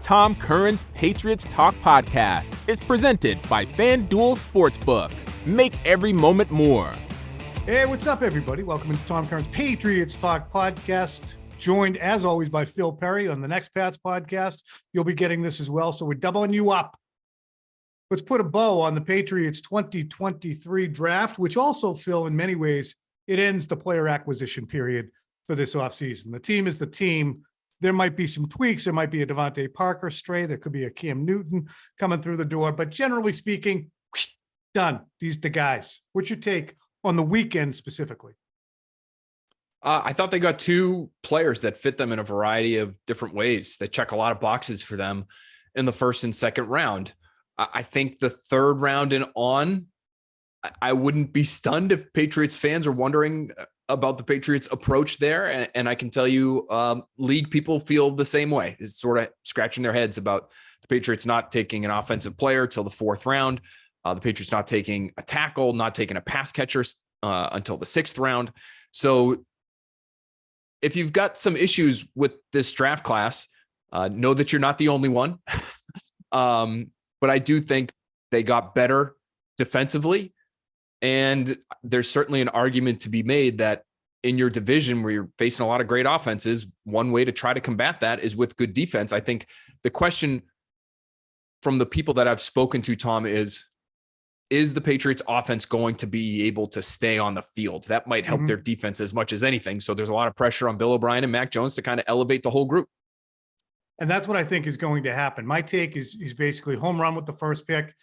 Tom Curran's Patriots Talk podcast is presented by FanDuel Sportsbook. Make every moment more. Hey, what's up, everybody? Welcome to Tom Curran's Patriots Talk podcast. Joined, as always, by Phil Perry on the next Pats podcast. You'll be getting this as well, so we're doubling you up. Let's put a bow on the Patriots 2023 draft, which also, Phil, in many ways, it ends the player acquisition period for this offseason. The team is the team. There might be some tweaks. There might be a Devontae Parker stray. There could be a Cam Newton coming through the door. But generally speaking, done. These are the guys. What's your take on the weekend specifically? I thought they got two players that fit them in a variety of different ways. They check a lot of boxes for them in the first and second round. I think the third round and on, I wouldn't be stunned if Patriots fans are wondering about the Patriots' approach there. And I can tell you, league people feel the same way. It's sort of scratching their heads about the Patriots not taking an offensive player till the fourth round. The Patriots not taking a tackle, not taking a pass catcher until the sixth round. So if you've got some issues with this draft class, know that you're not the only one. But I do think they got better defensively. And there's certainly an argument to be made that in your division where you're facing a lot of great offenses, one way to try to combat that is with good defense. I think the question from the people that I've spoken to, Tom, is the Patriots offense going to be able to stay on the field? That might help their defense as much as anything. So there's a lot of pressure on Bill O'Brien and Mac Jones to kind of elevate the whole group. And that's what I think is going to happen. My take is basically home run with the first pick.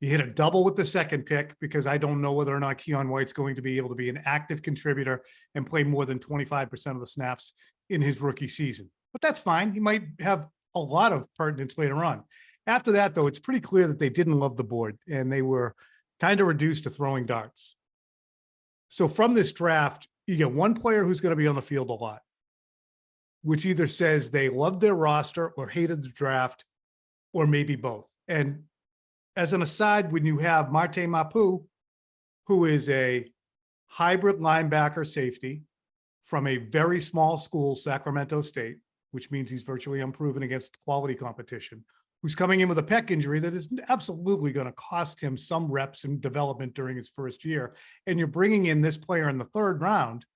You hit a double with the second pick because I don't know whether or not Keon White's going to be able to be an active contributor and play more than 25% of the snaps in his rookie season. But that's fine. He might have a lot of pertinence later on. After that, though, it's pretty clear that they didn't love the board and they were kind of reduced to throwing darts. So from this draft, you get one player who's going to be on the field a lot, which either says they loved their roster or hated the draft, or maybe both. And as an aside, when you have Marte Mapu, who is a hybrid linebacker safety from a very small school, Sacramento State, which means he's virtually unproven against quality competition, who's coming in with a pec injury that is absolutely going to cost him some reps and development during his first year. And you're bringing in this player in the third round,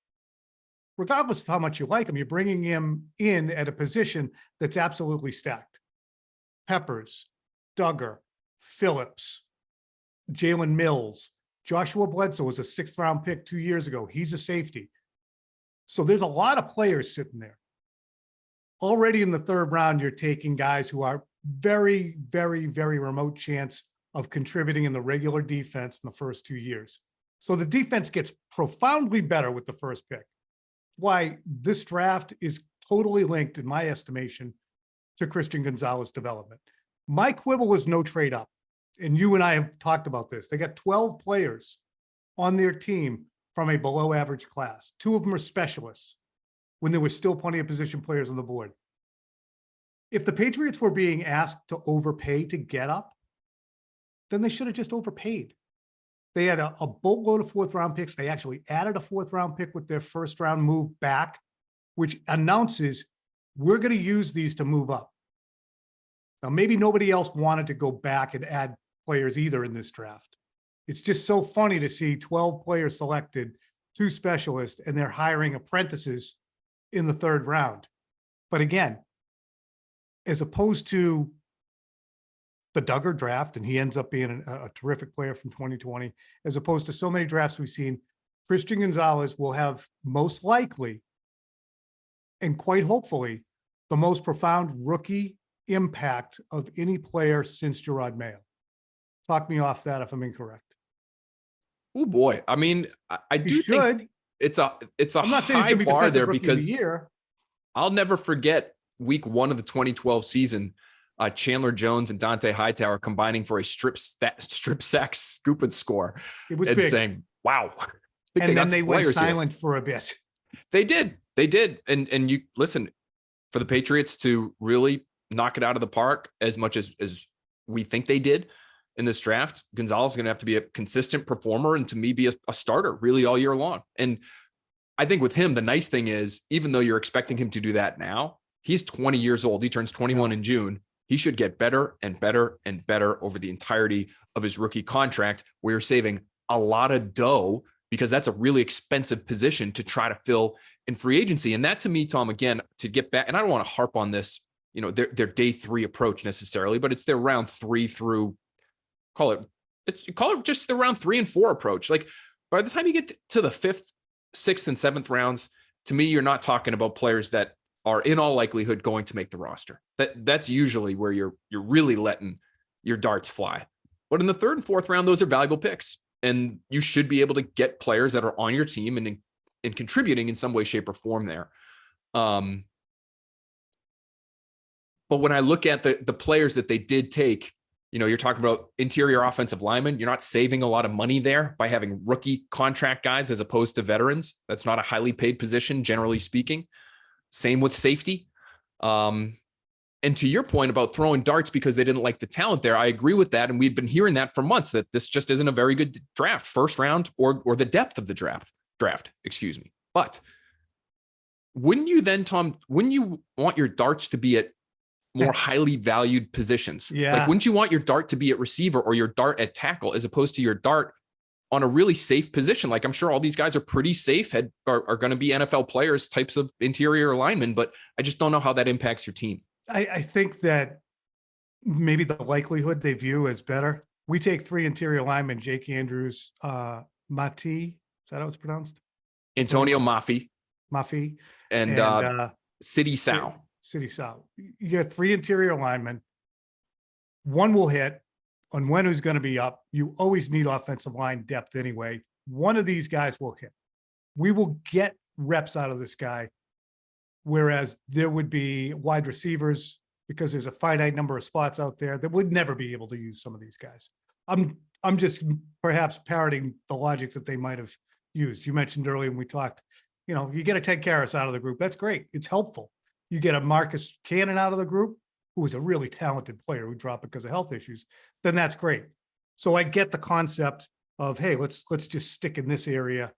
regardless of how much you like him, you're bringing him in at a position that's absolutely stacked. Peppers, Duggar, Phillips, Jalen Mills, Joshua Bledsoe was a sixth round pick 2 years ago. He's a safety. So there's a lot of players sitting there. Already in the third round, you're taking guys who are very, very, very remote chance of contributing in the regular defense in the first 2 years. So the defense gets profoundly better with the first pick. Why this draft is totally linked, in my estimation, to Christian Gonzalez development. My quibble was no trade up. And you and I have talked about this. They got 12 players on their team from a below average class. 2 of them are specialists when there were still plenty of position players on the board. If the Patriots were being asked to overpay to get up, then they should have just overpaid. They had a boatload of fourth round picks. They actually added a fourth round pick with their first round move back, which announces we're going to use these to move up. Now, maybe nobody else wanted to go back and add players either in this draft. It's just so funny to see 12 players selected, 2 specialists, and they're hiring apprentices in the third round. But again, as opposed to the Duggar draft, and he ends up being a terrific player from 2020, as opposed to so many drafts we've seen, Christian Gonzalez will have most likely and quite hopefully the most profound rookie impact of any player since Gerard Mayo. Talk me off that if I'm incorrect. Oh boy. I mean, I do think it's a I'm not saying high bar there because the I'll never forget week 1 of the 2012 season, Chandler Jones and Dante Hightower combining for a strip sack scoop and score. It was and big. Saying, wow. And then they went silent for a bit. They did. And you listen, for the Patriots to really knock it out of the park as much as we think they did in this draft, Gonzalez is going to have to be a consistent performer and to me be a starter really all year long. And I think with him, the nice thing is, even though you're expecting him to do that now, he's 20 years old. He turns 21 in June. he should get better and better and better over the entirety of his rookie contract. We're saving a lot of dough because that's a really expensive position to try to fill in free agency. And that, to me, Tom, again, to get back, and I don't want to harp on this, their day 3 approach necessarily, but it's their round 3 through call it just the round 3 and 4 approach. Like, by the time you get to the 5th, 6th, and 7th rounds, to me, you're not talking about players that are in all likelihood going to make the roster. That's usually where you're really letting your darts fly. But in the 3rd and 4th round, those are valuable picks, and you should be able to get players that are on your team and contributing in some way, shape, or form there. But when I look at the players that they did take, you're talking about interior offensive linemen. You're not saving a lot of money there by having rookie contract guys as opposed to veterans. That's not a highly paid position, generally speaking. Same with safety. And to your point about throwing darts because they didn't like the talent there, I agree with that. And we've been hearing that for months, that this just isn't a very good draft, first round, or the depth of the draft, excuse me. But wouldn't you then, Tom, wouldn't you want your darts to be at more highly valued positions? Yeah. Like, wouldn't you want your dart to be at receiver or your dart at tackle as opposed to your dart on a really safe position? Like, I'm sure all these guys are pretty safe, are going to be NFL players, types of interior linemen, but I just don't know how that impacts your team. I think that maybe the likelihood they view as better. We take 3 interior linemen, Jake Andrews, Mati, is that how it's pronounced? Antonio Mafi. And City Sow. City Sow. You get 3 interior linemen. One will hit on when who's going to be up. You always need offensive line depth anyway. One of these guys will hit. We will get reps out of this guy. Whereas there would be wide receivers, because there's a finite number of spots out there, that would never be able to use some of these guys. I'm just perhaps parroting the logic that they might have used. You mentioned earlier when we talked, you get a Ted Karras out of the group. That's great. It's helpful. You get a Marcus Cannon out of the group, who is a really talented player who dropped because of health issues, then that's great. So I get the concept of, hey, let's just stick in this area,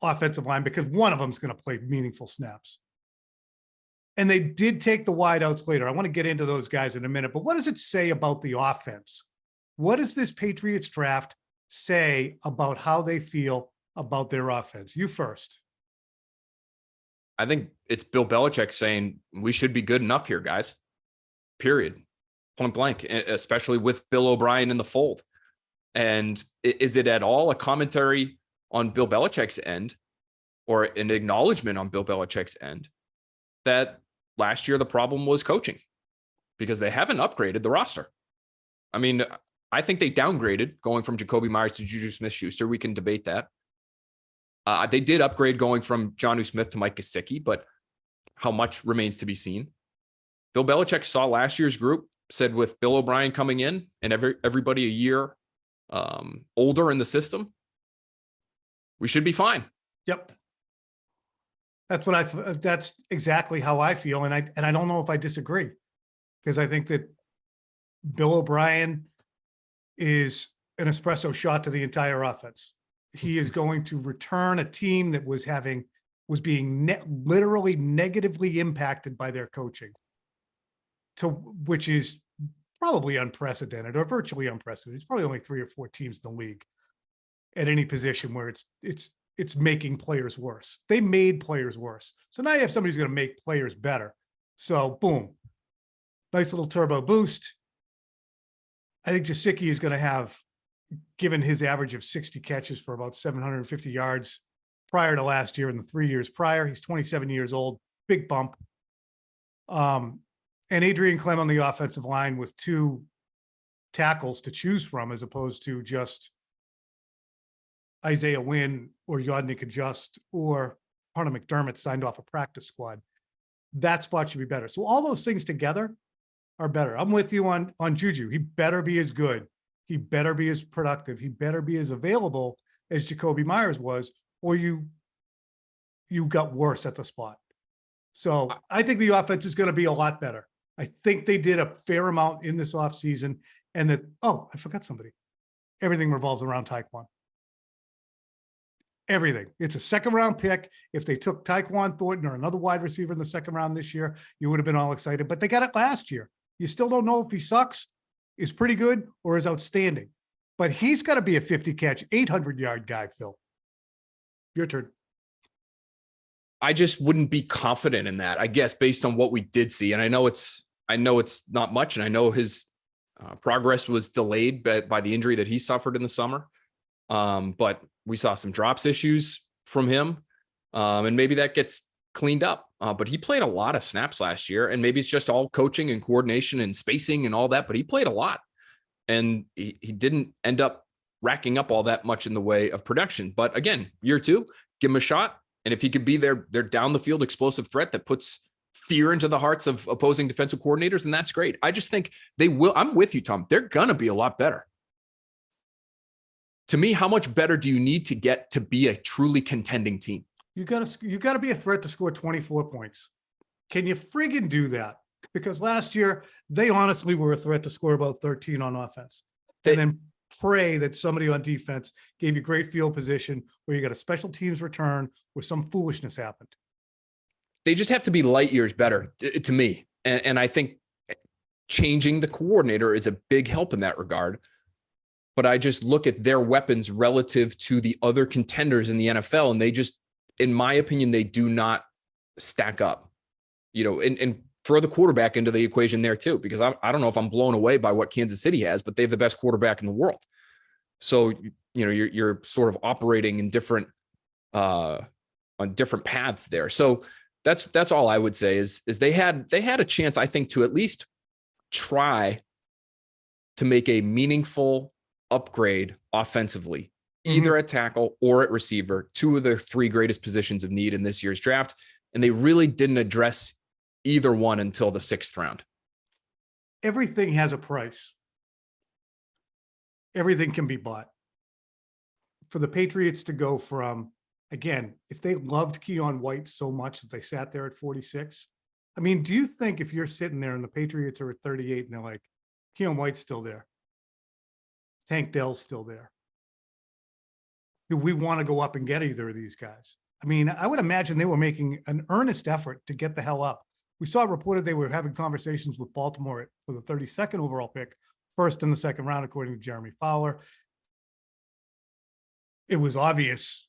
offensive line, because one of them is going to play meaningful snaps. And they did take the wideouts later. I want to get into those guys in a minute, but what does it say about the offense? What does this Patriots draft say about how they feel about their offense? You first. I think it's Bill Belichick saying we should be good enough here, guys. Period. Point blank, especially with Bill O'Brien in the fold. And is it at all a commentary on Bill Belichick's end, or an acknowledgement on Bill Belichick's end, that last year the problem was coaching because they haven't upgraded the roster? I mean, I think they downgraded going from Jacoby Myers to Juju Smith-Schuster. We can debate that. They did upgrade going from Jonnu Smith to Mike Gesicki, but how much remains to be seen. Bill Belichick saw last year's group, said with Bill O'Brien coming in and everybody a year older in the system, we should be fine. Yep. That's exactly how I feel. And I don't know if I disagree, because I think that Bill O'Brien is an espresso shot to the entire offense. He is going to return a team that was being literally negatively impacted by their coaching, which is probably unprecedented, or virtually unprecedented. It's probably only 3 or 4 teams in the league at any position where it's making players worse. They made players worse. So now you have somebody who's going to make players better. So boom, nice little turbo boost. I think Gesicki is going to have, given his average of 60 catches for about 750 yards prior to last year and the 3 years prior, he's 27 years old, big bump. And Adrian Clem on the offensive line with 2 tackles to choose from, as opposed to just Isaiah Wynn or Yodnik Adjust or Hunter McDermott signed off a practice squad. That spot should be better. So all those things together are better. I'm with you on Juju. He better be as good. He better be as productive. He better be as available as Jacoby Myers was, or you got worse at the spot. So I think the offense is going to be a lot better. I think they did a fair amount in this offseason, and that, I forgot somebody. Everything revolves around Tyquan. Everything. It's a 2nd round pick. If they took Tyquan Thornton or another wide receiver in the 2nd round this year, you would have been all excited, but they got it last year. You still don't know if he sucks, is pretty good, or is outstanding. But he's got to be a 50 catch, 800-yard guy, Phil. Your turn. I just wouldn't be confident in that, I guess, based on what we did see. And I know it's not much. And I know his progress was delayed by the injury that he suffered in the summer. But we saw some drops issues from him. And maybe that gets cleaned up. But he played a lot of snaps last year, and maybe it's just all coaching and coordination and spacing and all that, but he played a lot. And he didn't end up racking up all that much in the way of production. But again, year 2, give him a shot. And if he could be their down the field explosive threat that puts fear into the hearts of opposing defensive coordinators, and that's great. I just think they will. I'm with you, Tom. They're going to be a lot better. To me, how much better do you need to get to be a truly contending team? You got to be a threat to score 24 points. Can you friggin' do that? Because last year they honestly were a threat to score about 13 on offense, and then pray that somebody on defense gave you great field position where you got a special teams return where some foolishness happened. They just have to be light years better to me. And I think changing the coordinator is a big help in that regard. But I just look at their weapons relative to the other contenders in the NFL, and they just, in my opinion, they do not stack up, and throw the quarterback into the equation there too, because I don't know if I'm blown away by what Kansas City has, but they have the best quarterback in the world. So, you're sort of operating in different, on different paths there. So that's all I would say is they had a chance, I think, to at least try to make a meaningful upgrade offensively, either at tackle or at receiver, 2 of the 3 greatest positions of need in this year's draft. And they really didn't address either one until the 6th round. Everything has a price. Everything can be bought. For the Patriots to go from, again, if they loved Keon White so much that they sat there at 46, I mean, do you think if you're sitting there and the Patriots are at 38 and they're like, Keon White's still there, Tank Dell's still there, do we want to go up and get either of these guys? I mean, I would imagine they were making an earnest effort to get the hell up. We saw reported they were having conversations with Baltimore for the 32nd overall pick, first in the 2nd round, according to Jeremy Fowler. It was obvious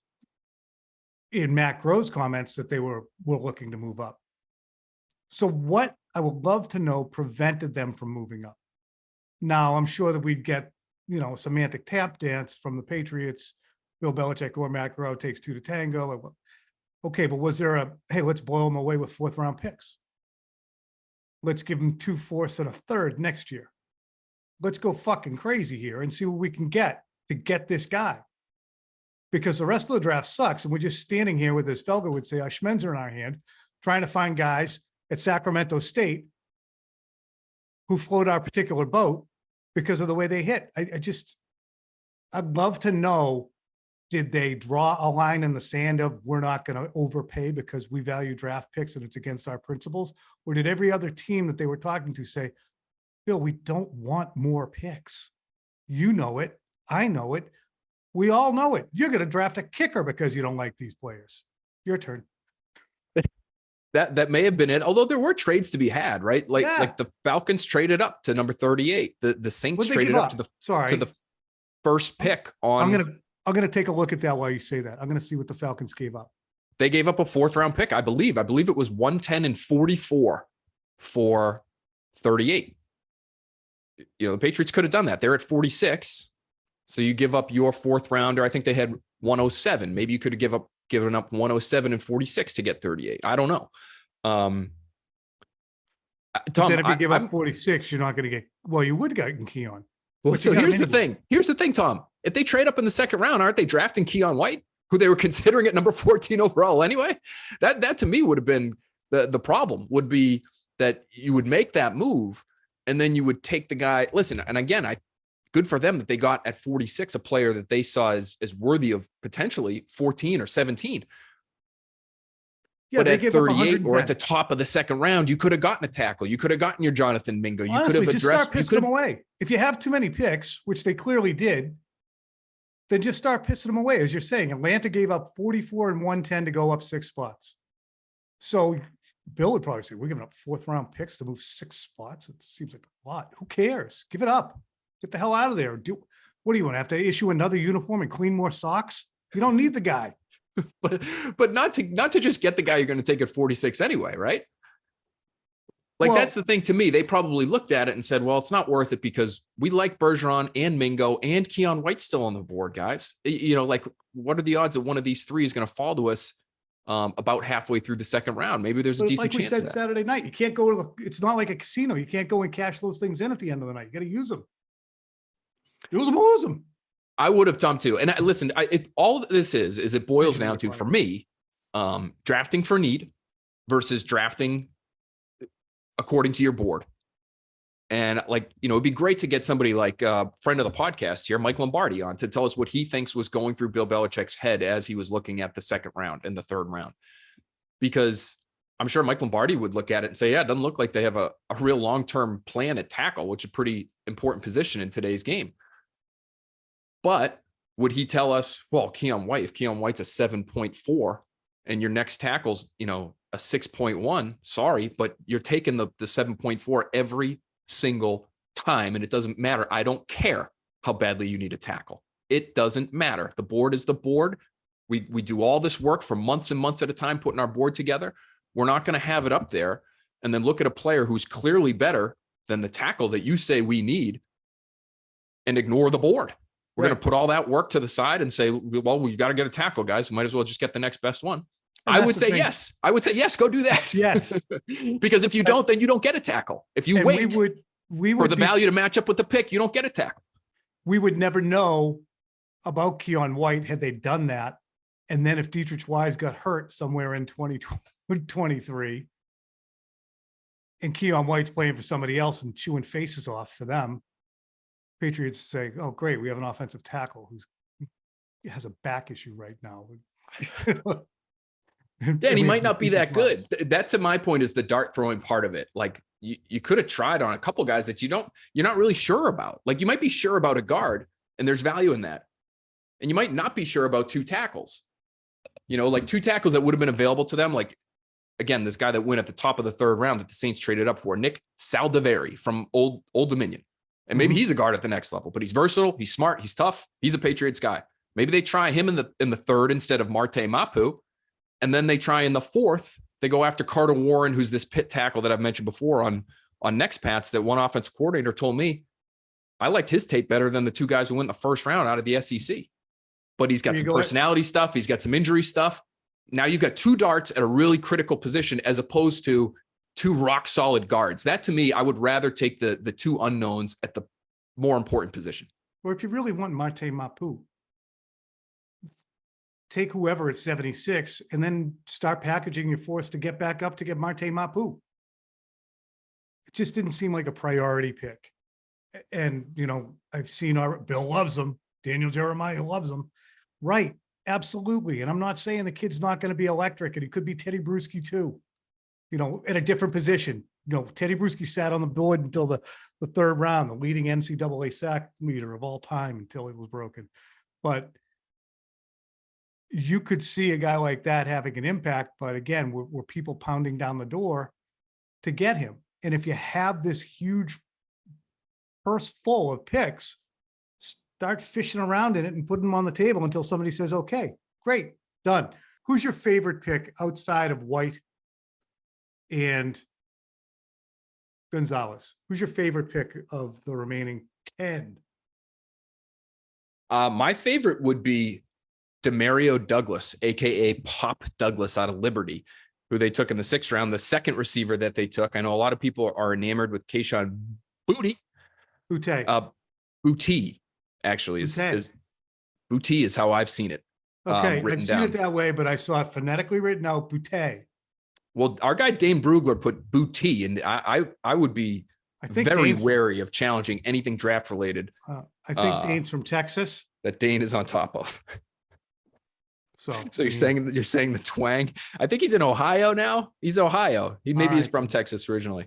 in Matt Groh's comments that they were looking to move up. So what I would love to know prevented them from moving up. Now, I'm sure that we'd get, a semantic tap dance from the Patriots. Bill Belichick or Matt Groh takes 2 to tango. Okay, but was there hey, let's blow them away with 4th round picks. Let's give them 2 fourths and a third next year. Let's go fucking crazy here and see what we can get to get this guy. Because the rest of the draft sucks. And we're just standing here with, as Felger would say, our Schmenzer in our hand, trying to find guys at Sacramento State who float our particular boat because of the way they hit. I'd love to know, did they draw a line in the sand of we're not going to overpay because we value draft picks and it's against our principles? Or did every other team that they were talking to say, Bill, we don't want more picks. You know it. I know it. We all know it. You're going to draft a kicker because you don't like these players. Your turn. That may have been it. Although there were trades to be had, right? Like the Falcons traded up to number 38. The Saints traded up to the first pick on. I'm going to take a look at that while you say that. I'm going to see what the Falcons gave up. They gave up a 4th round pick, I believe. I believe it was 110 and 44 for 38. The Patriots could have done that. They're at 46. So you give up your 4th rounder. I think they had 107. Maybe you could have given up 107 and 46 to get 38. I don't know. Tom, then if you give up 46, you're not going to get, well, you would have gotten Keon. Well, so here's the thing. Here's the thing, Tom. If they trade up in the 2nd round, aren't they drafting Keon White, who they were considering at number 14 overall anyway? That to me would have been the problem, would be that you would make that move and then you would take the guy. Listen, and again, good for them that they got at 46 a player that they saw as worthy of potentially 14 or 17. Yeah, but at 38 or at the top of the 2nd round, you could have gotten a tackle. You could have gotten your Jonathan Mingo. You could have addressed. Just start pissing them away. If you have too many picks, which they clearly did, then just start pissing them away. As you're saying, Atlanta gave up 44 and 110 to go up 6 spots. So Bill would probably say, we're giving up 4th round picks to move 6 spots. It seems like a lot. Who cares? Give it up. Get the hell out of there. What do you want to have to issue another uniform and clean more socks? You don't need the guy. but not to just get the guy you're going to take at 46 anyway, right? Like, well, that's the thing to me. They probably looked at it and said, well, it's not worth it because we like Bergeron and Mingo and Keon White still on the board, guys. You know, like, what are the odds that one of these 3 is going to fall to us about halfway through the 2nd round? Maybe there's a decent chance. Like we said Saturday night, you can't go to it's not like a casino. You can't go and cash those things in at the end of the night. You got to use them. Use them. I would have, Tom, too. And all this is it boils down to, for me, drafting for need versus drafting according to your board. And it'd be great to get somebody like a friend of the podcast here, Mike Lombardi, on to tell us what he thinks was going through Bill Belichick's head as he was looking at the 2nd round and the 3rd round. Because I'm sure Mike Lombardi would look at it and say, yeah, it doesn't look like they have a real long-term plan at tackle, which is a pretty important position in today's game. But would he tell us, well, Keon White, if Keon White's a 7.4 and your next tackle's, a 6.1, sorry, but you're taking the 7.4 every single time. And it doesn't matter. I don't care how badly you need a tackle. It doesn't matter. If the board is the board, we do all this work for months and months at a time, putting our board together. We're not going to have it up there and then look at a player who's clearly better than the tackle that you say we need and ignore the board. We're going to put all that work to the side and say, well, we've got to get a tackle, guys. Might as well just get the next best one. I would say yes. I would say yes. Go do that. Yes. Because if you don't, then you don't get a tackle. If you wait we would for the value to match up with the pick, you don't get a tackle. We would never know about Keon White had they done that. And then if Dietrich Wise got hurt somewhere in 2023 and Keon White's playing for somebody else and chewing faces off for them, Patriots say, oh, great, we have an offensive tackle who has a back issue right now. Yeah, and he might not be that good. That, to my point, is the dart throwing part of it. Like, you could have tried on a couple guys that you're not really sure about. Like, you might be sure about a guard, and there's value in that. And you might not be sure about 2 tackles. Like 2 tackles that would have been available to them. Like, again, this guy that went at the top of the 3rd round that the Saints traded up for, Nick Saldiveri from Old Dominion. And maybe he's a guard at the next level, but he's versatile. He's smart. He's tough. He's a Patriots guy. Maybe they try him in the 3rd instead of Marte Mapu. And then they try in the 4th. They go after Carter Warren, who's this pit tackle that I've mentioned before on Next Pats, that one offensive coordinator told me I liked his tape better than the 2 guys who went in the 1st round out of the SEC. But he's got some personality stuff. He's got some injury stuff. Now you've got 2 darts at a really critical position as opposed to 2 rock solid guards. That, to me, I would rather take the 2 unknowns at the more important position. Or if you really want Marte Mapu, take whoever at 76 and then start packaging your force to get back up to get Marte Mapu. It just didn't seem like a priority pick. And, I've seen Bill loves him. Daniel Jeremiah loves him. Right. Absolutely. And I'm not saying the kid's not going to be electric, and he could be Teddy Bruschi too, at a different position. Teddy Bruschi sat on the board until the 3rd round, the leading NCAA sack leader of all time until it was broken. But you could see a guy like that having an impact. But again, we're people pounding down the door to get him. And if you have this huge purse full of picks, start fishing around in it and put them on the table until somebody says, okay, great, done. Who's your favorite pick outside of White and Gonzalez? Who's your favorite pick of the remaining 10? My favorite would be Demario Douglas, a.k.a. Pop Douglas out of Liberty, who they took in the 6th round, the 2nd receiver that they took. I know a lot of people are enamored with Kayshon Boutte. Boutte, actually, is Boutte is how I've seen it. Okay, I've seen it that way, but I saw it phonetically written out, Boutte. Well, our guy Dane Brugler put Boutte, and I would be very wary of challenging anything draft related. I think Dane's from Texas. That Dane is on top of. So you're saying the twang? I think he's in Ohio now. He's Ohio. Maybe he's from Texas originally.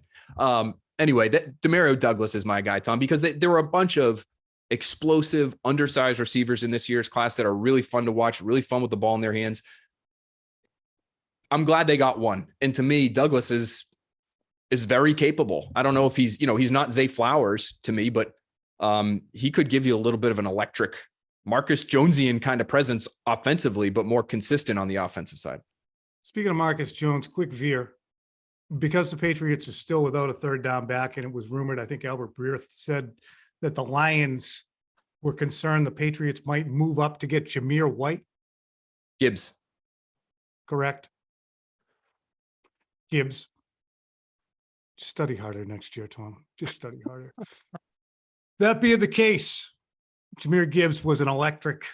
Anyway, Demario Douglas is my guy, Tom, because there were a bunch of explosive, undersized receivers in this year's class that are really fun to watch, really fun with the ball in their hands. I'm glad they got one. And to me, Douglas is very capable. I don't know if he's not Zay Flowers to me, but he could give you a little bit of an electric Marcus Jonesian kind of presence offensively, but more consistent on the offensive side. Speaking of Marcus Jones, quick veer. Because the Patriots are still without a third down back, and it was rumored, I think Albert Breer said that the Lions were concerned the Patriots might move up to get Jameer White. Gibbs. Correct. Gibbs. Just study harder next year, Tom. Just study harder. That being the case, Jameer Gibbs was an electric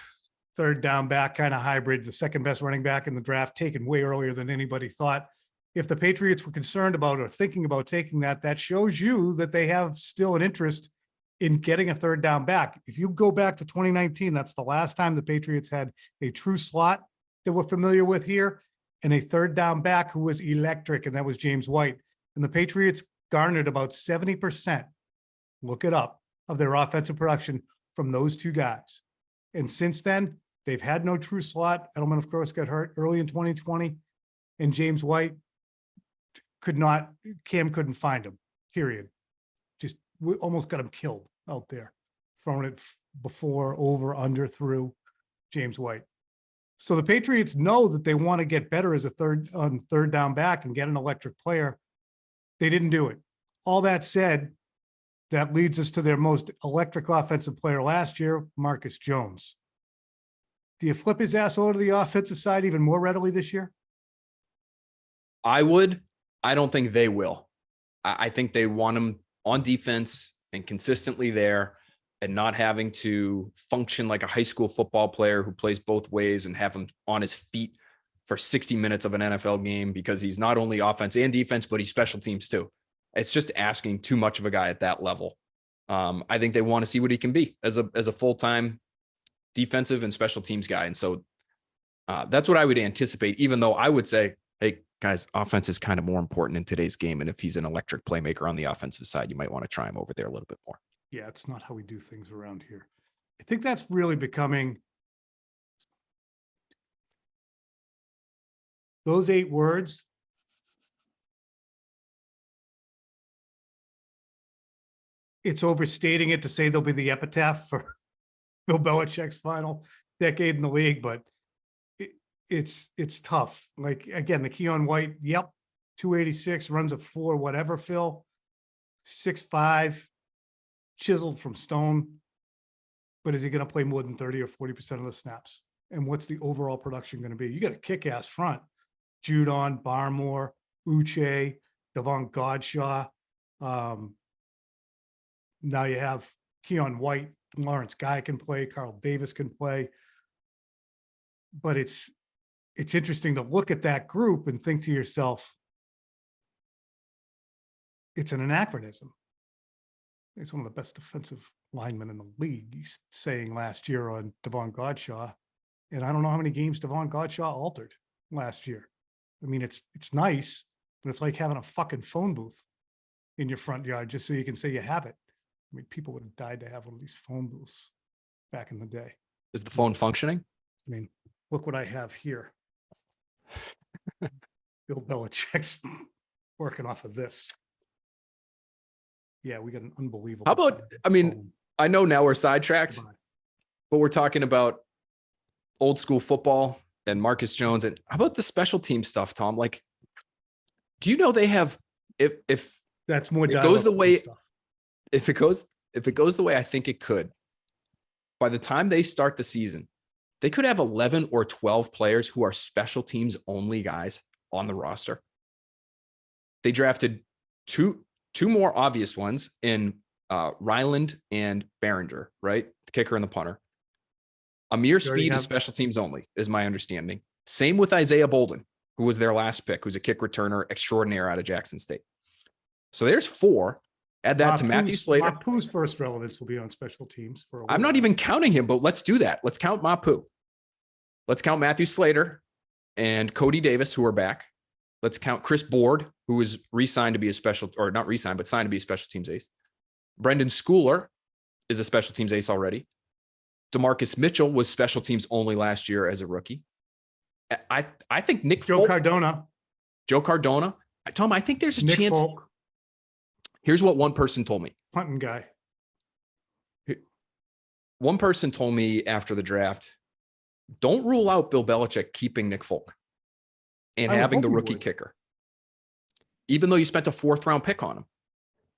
third down back, kind of hybrid, the second best running back in the draft, taken way earlier than anybody thought. If the Patriots were concerned about or thinking about taking that, that shows you that they have still an interest in getting a third down back. If you go back to 2019, that's the last time the Patriots had a true slot that we're familiar with here, and a third down back who was electric, and that was James White. And the Patriots garnered about 70%, look it up, of their offensive production from those two guys. And since then, they've had no true slot. Edelman, of course, got hurt early in 2020, and James White Cam couldn't find him, period. Just almost got him killed out there, throwing it before, over, under, through James White. So the Patriots know that they want to get better as a third down back and get an electric player. They didn't do it. All that said, that leads us to their most electric offensive player last year, Marcus Jones. Do you flip his ass over to the offensive side even more readily this year? I would. I don't think they will. I think they want him on defense and consistently there and not having to function like a high school football player who plays both ways and have him on his feet for 60 minutes of an NFL game, because he's not only offense and defense, but he's special teams too. It's just asking too much of a guy at that level. I think they want to see what he can be as a full-time defensive and special teams guy. And so that's what I would anticipate, even though I would say, hey, guys, offense is kind of more important in today's game. And if he's an electric playmaker on the offensive side, you might want to try him over there a little bit more. Yeah, it's not how we do things around here. I think that's really becoming those 8 words. It's overstating it to say they'll be the epitaph for Bill Belichick's final decade in the league, but it's tough. Like, again, the Keon White, 286, runs a 4, whatever, Phil, 6'5", chiseled from stone. But is he going to play more than 30 or 40% of the snaps? And what's the overall production going to be? You got a kick-ass front. Judon, Barmore, Uche, Devon Godshaw. Now you have Keon White, Lawrence Guy can play, Carl Davis can play. But it's interesting to look at that group and think to yourself, it's an anachronism. It's one of the best defensive linemen in the league, he's saying last year on Devon Godshaw. And I don't know how many games Devon Godshaw altered last year. I mean, it's nice, but it's like having a fucking phone booth in your front yard just so you can say you have it. I mean, people would have died to have one of these phone booths back in the day. Is the phone functioning? I mean, look what I have here. Bill Belichick's working off of this. Yeah, we got an unbelievable. How about, I mean, I know now we're sidetracked, but we're talking about old school football and Marcus Jones. And how about the special team stuff, Tom? Like, do you know they have, if that's more, it goes the way, stuff. If it goes the way I think it could, by the time they start the season, they could have 11 or 12 players who are special teams only guys on the roster. They drafted two more obvious ones in Ryland and Behringer, right? The kicker and the punter. Amir Speed is special teams only, is my understanding. Same with Isaiah Bolden, who was their last pick, who's a kick returner extraordinaire out of Jackson State. So there's 4. Add that to Matthew Slater. Mapu's first relevance will be on special teams. I'm not even counting him, but let's do that. Let's count Mapu. Let's count Matthew Slater and Cody Davis, who are back. Let's count Chris Board, who was re-signed to be a special, or not re-signed, but signed to be a special teams ace. Brendan Schooler is a special teams ace already. DeMarcus Mitchell was special teams only last year as a rookie. I think Nick Joe Cardona. Joe Cardona. Tom, I think there's a Nick chance. Folk, Here's what one person told me. punting guy. One person told me after the draft, don't rule out Bill Belichick keeping Nick Folk and having the rookie kicker, even though you spent a 4th round pick on him.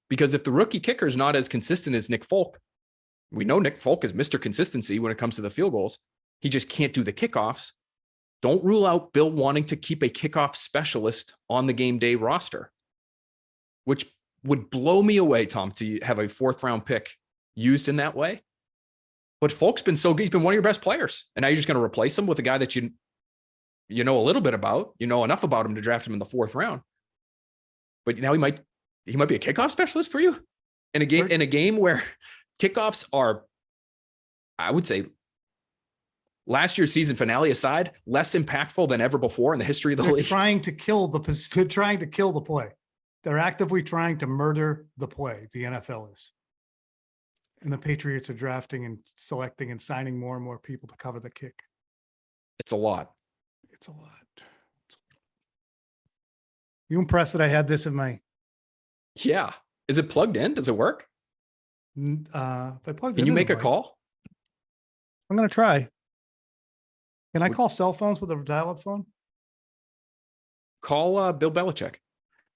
Because if the rookie kicker is not as consistent as Nick Folk, we know Nick Folk is Mr. Consistency when it comes to the field goals. He just can't do the kickoffs. Don't rule out Bill wanting to keep a kickoff specialist on the game day roster, which would blow me away, Tom, to have a 4th round pick used in that way. But Folk's been so good. He's been one of your best players. And now you're just going to replace him with a guy that you know a little bit about, you know enough about him to draft him in the 4th round. But now he might be a kickoff specialist for you in a game where kickoffs are, I would say, last year's season finale aside, less impactful than ever before in the history of the league. They're trying to kill the play. They're actively trying to murder the play. The NFL is. And the Patriots are drafting and selecting and signing more and more people to cover the kick. It's a lot. It's a lot. You impressed that I had this in my... Yeah. Is it plugged in? Does it work? If I plugged Can you make a call? I'm going to try. Can I call cell phones with a dial-up phone? Call Bill Belichick.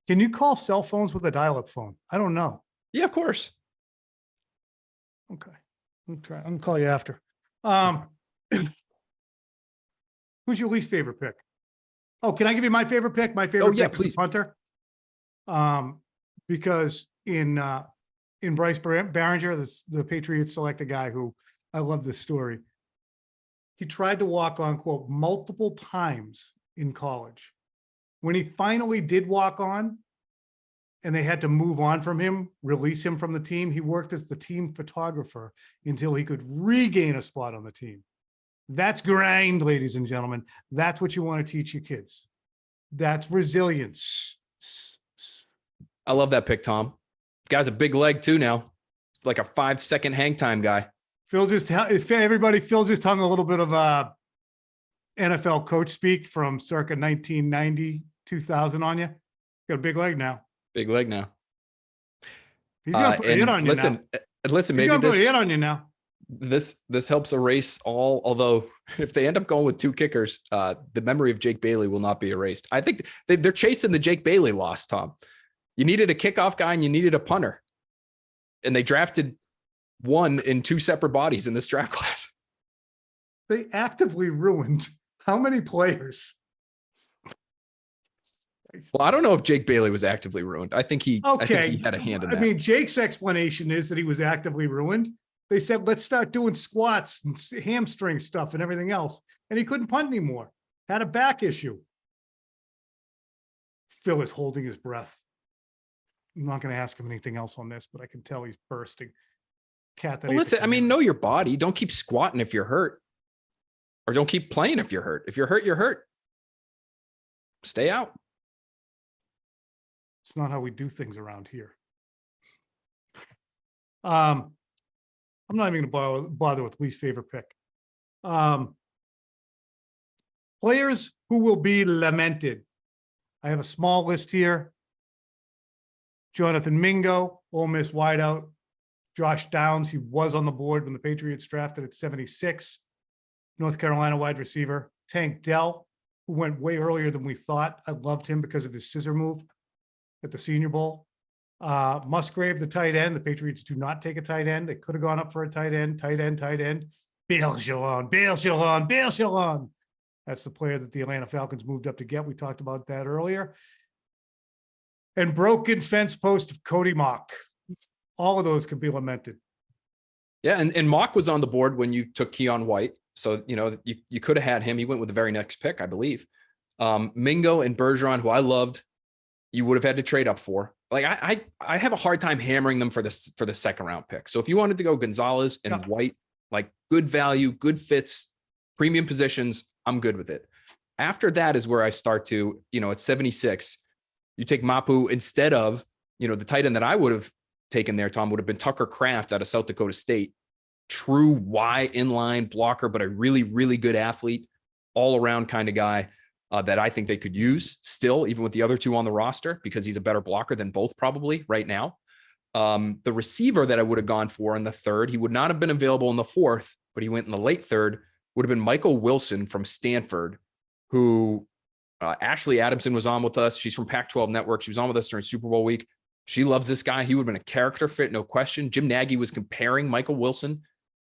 Can you call cell phones with a dial-up phone? I don't know. Yeah, of course. Okay. I'm going to call you after. Who's your least favorite pick? Oh, can I give you my favorite pick? My favorite pick is punter. Because in Bryce Behringer, the Patriots select a guy who, I love this story. He tried to walk on, quote, multiple times in college. When he finally did walk on and they had to move on from him, release him from the team, he worked as the team photographer until he could regain a spot on the team. That's grind, ladies and gentlemen. That's what you want to teach your kids. That's resilience. I love that pick, Tom. Guy's a big leg too now. It's like a 5-second hang time guy. Phil just hung a little bit of NFL coach speak from circa 1990, 2000 on you. Got a big leg now. Big leg now. He's gonna put a hit on you now. Listen, maybe put a hit on you now. This helps erase all. Although if they end up going with 2 kickers, the memory of Jake Bailey will not be erased. I think they're chasing the Jake Bailey loss, Tom. You needed a kickoff guy and you needed a punter, and they drafted one in 2 separate bodies in this draft class. They actively ruined how many players? Well, I don't know if Jake Bailey was actively ruined. I think he had a hand in that. I mean, Jake's explanation is that he was actively ruined. They said, let's start doing squats and hamstring stuff and everything else. And he couldn't punt anymore. Had a back issue. Phil is holding his breath. I'm not going to ask him anything else on this, but I can tell he's bursting. Listen, I mean, know your body. Don't keep squatting if you're hurt. Or don't keep playing if you're hurt. If you're hurt, you're hurt. Stay out. It's not how we do things around here. I'm not even going to bother with least favorite pick. Players who will be lamented. I have a small list here. Jonathan Mingo, Ole Miss wideout. Josh Downs, he was on the board when the Patriots drafted at 76. North Carolina wide receiver. Tank Dell, who went way earlier than we thought. I loved him because of his scissor move at the Senior Bowl. Musgrave, the tight end. The Patriots do not take a tight end. They could have gone up for a tight end. Bergeron. That's the player that the Atlanta Falcons moved up to get. We talked about that earlier. And broken fence post of Cody Mock. All of those could be lamented. Yeah, and Mock was on the board when you took Keon White. So, you could have had him. He went with the very next pick, I believe. Mingo and Bergeron, who I loved, you would have had to trade up for. Like I have a hard time hammering them for the 2nd round pick. So if you wanted to go Gonzalez and White, like good value, good fits, premium positions, I'm good with it. After that is where I start to, at 76, you take Mapu instead of, the tight end that I would have taken there, Tom, would have been Tucker Kraft out of South Dakota State. True Y inline blocker, but a really, really good athlete. all-around kind of guy that I think they could use still, even with the other two on the roster, because he's a better blocker than both probably right now. The receiver that I would have gone for in the third, he would not have been available in the fourth, but he went in the late third, would have been Michael Wilson from Stanford, who Ashley Adamson was on with us. She's from Pac-12 Network. She was on with us during Super Bowl week. She loves this guy. He would have been a character fit, no question. Jim Nagy was comparing Michael Wilson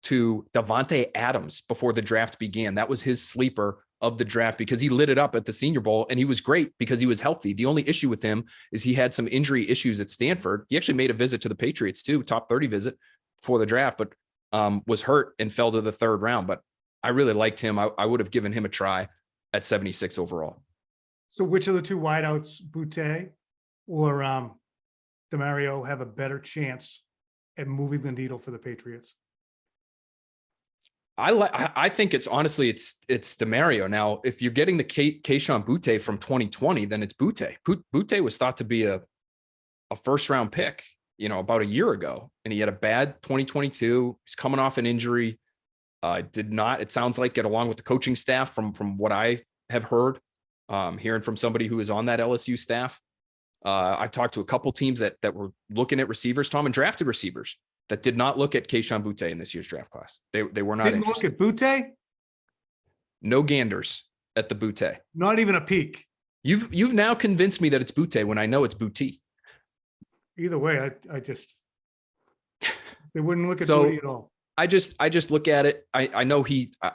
to Davante Adams before the draft began. That was his sleeper of the draft because he lit it up at the Senior Bowl, and he was great because he was healthy. The only issue with him is he had some injury issues at Stanford. He actually made a visit to the Patriots too, top 30 visit before the draft, but was hurt and fell to the third round. But I really liked him. I would have given him a try at 76 overall. So which of the two wideouts, Boutte or DeMario, have a better chance at moving the needle for the Patriots? I think it's honestly, it's DeMario. Now, if you're getting the Kayshon Boutte from 2020, then it's Boutte. Boutte was thought to be a first round pick, about a year ago, and he had a bad 2022. He's coming off an injury. Did not, it sounds like, get along with the coaching staff from what I have heard, hearing from somebody who is on that LSU staff. I talked to a couple teams that were looking at receivers, Tom, and drafted receivers that did not look at Kayshon Boutte in this year's draft class. They were not Didn't interested. look at Boutte? No ganders at the Boutte. Not even a peek. You've now convinced me that it's Boutte when I know it's Boutte. Either way, I just they wouldn't look at So, Boutte at all. I just look at it. I know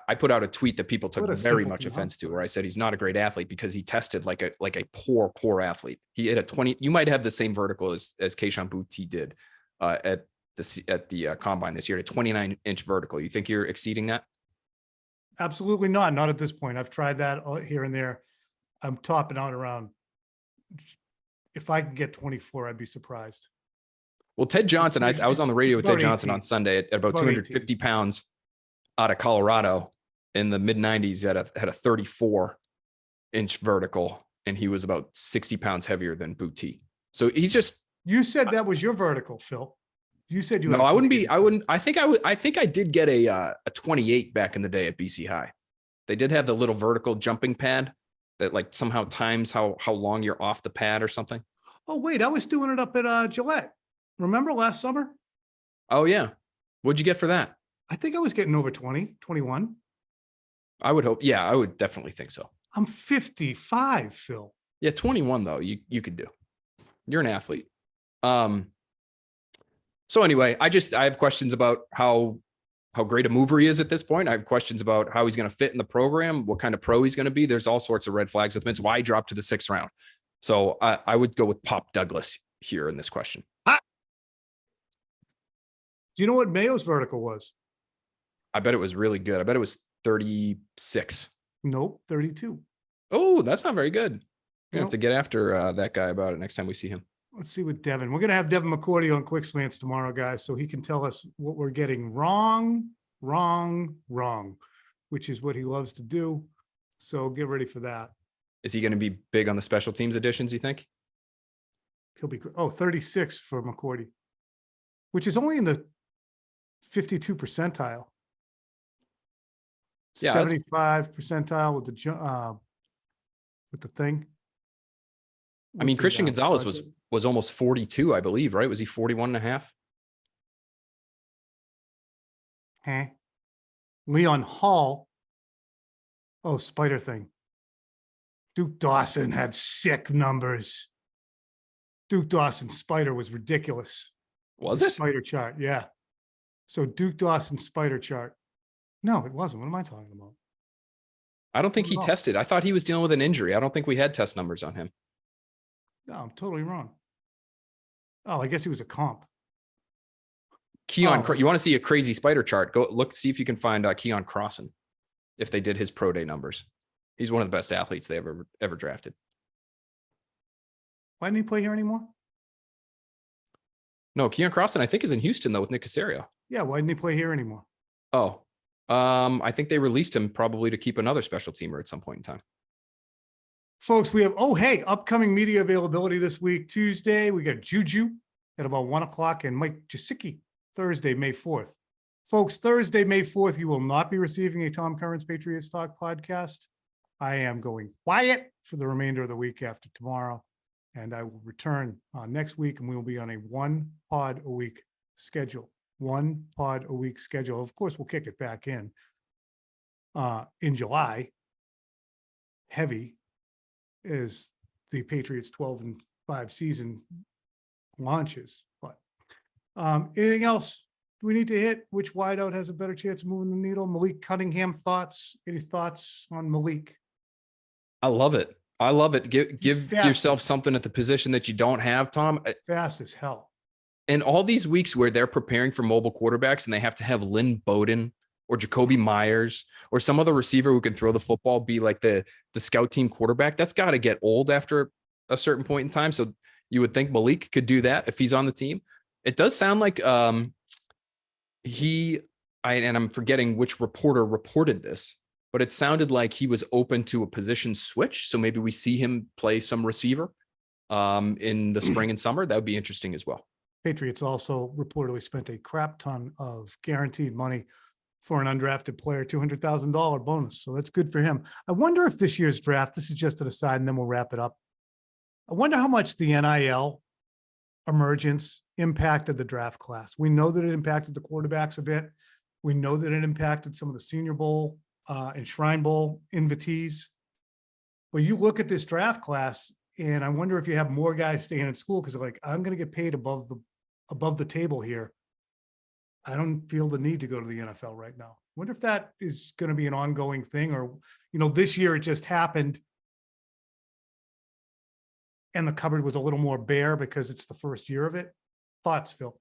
I put out a tweet that people took What a very simpleton, much huh? offense to, where I said he's not a great athlete because he tested like a poor athlete. He hit a 20. You might have the same vertical as Kayshon Boutte did at the combine this year, a 29-inch vertical. You think you're exceeding that? Absolutely not. Not at this point. I've tried that here and there. I'm topping out around. If I can get 24, I'd be surprised. Well, Ted Johnson, I was on the radio with Ted Johnson 18. on Sunday at about About 250 pounds out of Colorado in the mid 90s. Had a 34-inch vertical, and he was about 60 pounds heavier than Boutte. So he's just. You said that was your vertical, Phil. You said you. No, I wouldn't be. I wouldn't. I think I did get a 28 back in the day at BC High. They did have the little vertical jumping pad that like somehow times how long you're off the pad or something. Oh wait, I was doing it up at Gillette. Remember last summer? Oh yeah. What'd you get for that? I think I was getting over 20, 21. I would hope. Yeah, I would definitely think so. I'm 55, Phil. Yeah, 21 though. You could do. You're an athlete. So anyway, I have questions about how great a mover he is at this point. I have questions about how he's going to fit in the program, what kind of pro he's going to be. There's all sorts of red flags with him. It's why he dropped to the 6th round. So I would go with Pop Douglas here in this question. Do you know what Mayo's vertical was? I bet it was really good. I bet it was 36. Nope, 32. Oh, that's not very good. You Nope. have to get after that guy about it next time we see him. Let's see what Devin. We're going to have Devin McCourty on Quick Slants tomorrow, guys, so he can tell us what we're getting wrong, which is what he loves to do. So get ready for that. Is he going to be big on the special teams additions, you think? He'll be 36 for McCourty, which is only in the 52 percentile. Yeah, 75 percentile with the thing. I mean, With the, Christian Gonzalez budget. was almost 42, I believe, right? Was he 41 and a half? Leon Hall. Oh, spider thing. Duke Dawson had sick numbers. Duke Dawson's spider was ridiculous. Was The it? Spider chart, yeah. So Duke Dawson's spider chart. No, it wasn't. What am I talking about? I don't think he No. tested. I thought he was dealing with an injury. I don't think we had test numbers on him. No, I'm totally wrong. Oh, I guess he was a comp. Keon, Oh. you want to see a crazy spider chart? Go look, see if you can find Keon Crossan, if they did his pro day numbers. He's one of the best athletes they ever drafted. Why didn't he play here anymore? No, Keon Crossan, I think, is in Houston though with Nick Caserio. Yeah, why didn't he play here anymore? Oh, I think they released him probably to keep another special teamer at some point in time. Folks, we have, upcoming media availability this week. Tuesday, we got Juju at about 1:00 and Mike Jasicki Thursday, May 4th. Folks, Thursday, May 4th, you will not be receiving a Tom Curran's Patriots Talk podcast. I am going quiet for the remainder of the week after tomorrow, and I will return next week, and we will be on a 1 pod a week schedule. 1 pod a week schedule. Of course, we'll kick it back in July. Heavy as the Patriots 12-5 season launches. But anything else we need to hit? Which wideout has a better chance of moving the needle? Malik Cunningham thoughts? Any thoughts on Malik? I love it. Give yourself something at the position that you don't have, Tom. Fast as hell. And all these weeks where they're preparing for mobile quarterbacks and they have to have Lynn Bowden or Jacoby Myers or some other receiver who can throw the football be like the scout team quarterback, that's got to get old after a certain point in time. So you would think Malik could do that if he's on the team. It does sound like and I'm forgetting which reporter reported this, but it sounded like he was open to a position switch. So maybe we see him play some receiver in the spring and summer. That would be interesting as well. Patriots also reportedly spent a crap ton of guaranteed money for an undrafted player, $200,000 bonus. So that's good for him. I wonder if this year's draft, this is just an aside and then we'll wrap it up. I wonder how much the NIL emergence impacted the draft class. We know that it impacted the quarterbacks a bit. We know that it impacted some of the Senior Bowl and Shrine Bowl invitees. But you look at this draft class, and I wonder if you have more guys staying in school because they're like, I'm going to get paid above the table here. I don't feel the need to go to the NFL right now. Wonder if that is going to be an ongoing thing, or, this year it just happened and the cupboard was a little more bare because it's the first year of it. Thoughts, Phil?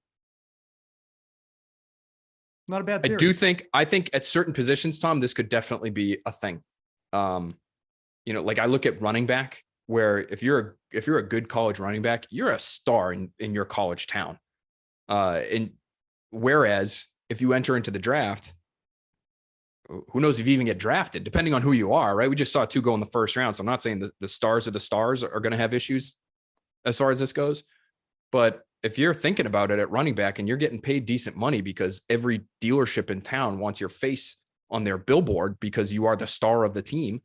Not a bad theory. I think at certain positions, Tom, this could definitely be a thing. Like I look at running back, where if you're a good college running back, you're a star in your college town. And whereas if you enter into the draft, who knows if you even get drafted, depending on who you are, right? We just saw 2 go in the first round. So I'm not saying the stars of the stars are going to have issues as far as this goes. But if you're thinking about it at running back and you're getting paid decent money because every dealership in town wants your face on their billboard because you are the star of the team,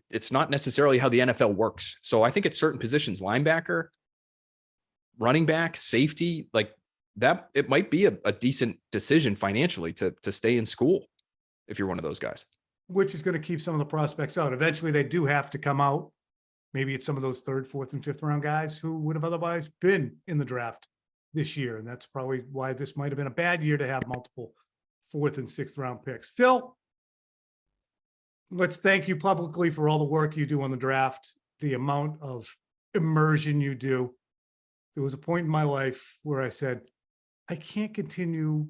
it's not necessarily how the NFL works. So I think at certain positions, linebacker, running back, safety, like that, it might be a decent decision financially to stay in school if you're one of those guys. Which is going to keep some of the prospects out. Eventually they do have to come out. Maybe it's some of those 3rd, 4th, and 5th round guys who would have otherwise been in the draft this year. And that's probably why this might have been a bad year to have multiple 4th and 6th round picks. Phil, let's thank you publicly for all the work you do on the draft, the amount of immersion you do. There was a point in my life where I said, I can't continue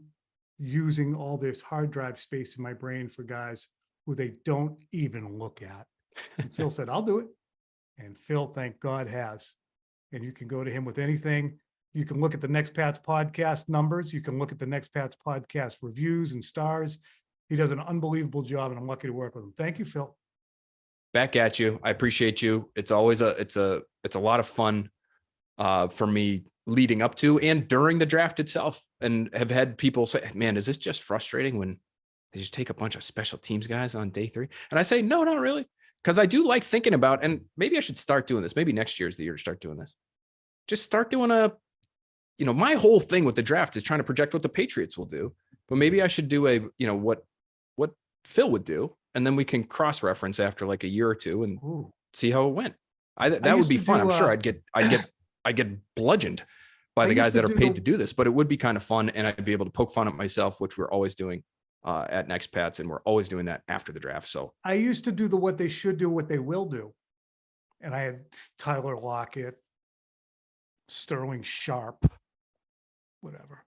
using all this hard drive space in my brain for guys who they don't even look at. And Phil said, I'll do it. And Phil, thank God, has. And you can go to him with anything. You can look at the Next Pat's podcast numbers. You can look at the Next Pat's podcast reviews and stars. He does an unbelievable job, and I'm lucky to work with him. Thank you, Phil. Back at you. I appreciate you. It's always it's a lot of fun for me leading up to and during the draft itself, and have had people say, man, is this just frustrating when they just take a bunch of special teams guys on day 3? And I say, no, not really. Because I do like thinking about, and maybe I should start doing this. Maybe next year is the year to start doing this. Just start doing my whole thing with the draft is trying to project what the Patriots will do. But maybe I should do what Phil would do. And then we can cross-reference after like a year or two and see how it went. That would be fun. I'm sure I'd get bludgeoned by the guys that are paid to do this, but it would be kind of fun. And I'd be able to poke fun at myself, which we're always doing at Next Pats, and we're always doing that after the draft. So I used to do the what they should do, what they will do. And I had Tyler Lockett, Sterling Sharp, whatever.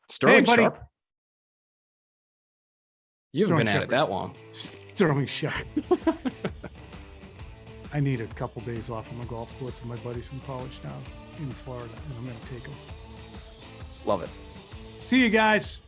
Sterling Sharp? You haven't been at it that long. Sterling Sharp. I need a couple days off from the golf course with my buddies from college now in Florida, and I'm going to take them. Love it. See you guys.